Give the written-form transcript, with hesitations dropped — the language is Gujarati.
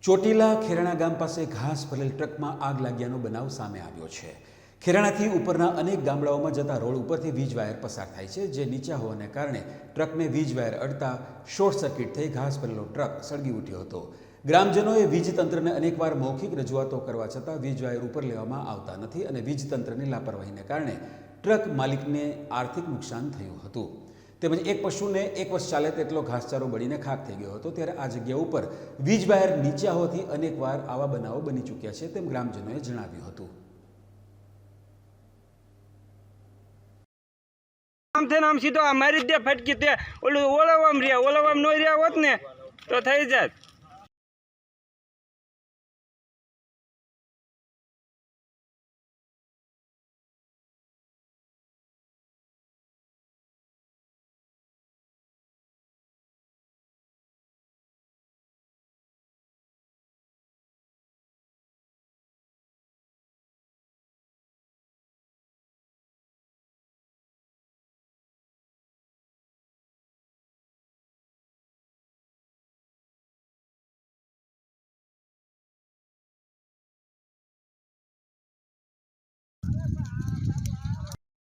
ચોટીલા ખેરાણા ગામ પાસે ઘાસ ભરેલ ટ્રકમાં આગ લાગ્યાનો બનાવ સામે આવ્યો છે। ખેરાણાથી ઉપરના અનેક ગામડાઓમાં જતા રોડ ઉપરથી વીજ વાયર પસાર થાય છે, જે નીચા હોવાને કારણે ટ્રકને વીજ વાયર અડતા શોર્ટ સર્કિટ થઈ ઘાસ ભરેલો ટ્રક સળગી ઉઠ્યો હતો। ગ્રામજનોએ વીજતંત્રને અનેકવાર મૌખિક રજૂઆતો કરવા છતાં વીજ વાયર ઉપર લેવામાં આવતા નથી અને વીજતંત્રની લાપરવાહીને કારણે ટ્રક માલિકને આર્થિક નુકસાન થયું હતું। તેમજ એક પશુને 1 વર્ષ ચાલે તેટલો ઘાસચારો બળીને ખાક થઈ ગયો હતો। ત્યારે આ જગ્યા ઉપર વીજ વાયર નીચા હોવાથી અનેકવાર આવા બનાવો બની ચૂક્યા છે, તેમ ગ્રામજનોએ જણાવ્યું હતું। આમ થઈને આમ સીધો આ મારી દે ફટકી તે ઓલું ઓળવવામાં રહ્યા, ઓળવવામાં ન રહ્યા હોત ને તો થઈ જાત।